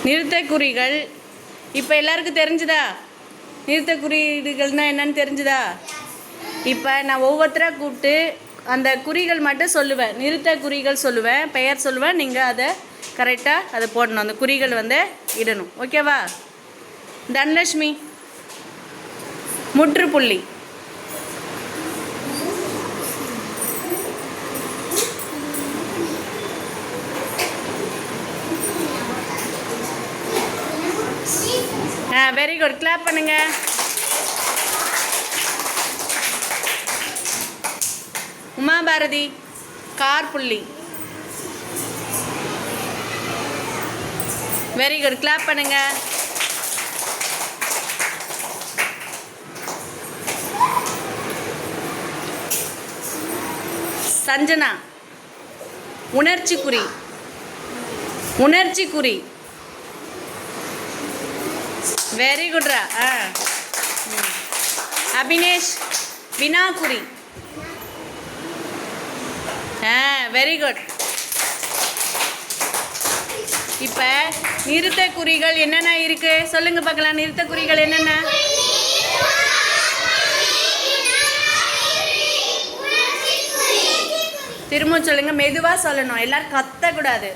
நிறுத்தக்குறிகள் இப்போ எல்லாருக்கும் தெரிஞ்சுதா? நிறுத்தக்குறிகள்னால் என்னன்னு தெரிஞ்சுதா? இப்போ நான் ஒவ்வொருத்தராக கூப்பிட்டு அந்த குறிகள் மட்டும் சொல்லுவேன். நிறுத்தக்குறிகள் சொல்லுவேன், பெயர் சொல்லுவேன். நீங்கள் அதை கரெக்டாக அதை போடணும். அந்த குறிகள் இடணும். ஓகேவா? தனலட்சுமி, முற்றுப்புள்ளி. வெரி குட், கிளாப் பண்ணுங்க. உமா பாரதி, கார்புள்ளி. வெரி குட், கிளாப் பண்ணுங்க. சஞ்சனா, உணர்ச்சி குறி. உணர்ச்சி குறி. வெரி குட்ரா. அபினேஷ், வினாக்குறி. Very good. இப்போ நிறுத்தக்குறிகள் என்னென்ன இருக்கு சொல்லுங்க பார்க்கலாம். நிறுத்தக்குறிகள் என்னென்ன? திரும்ப சொல்லுங்க, மெதுவாக சொல்லணும், எல்லாரும் கத்தக்கூடாது.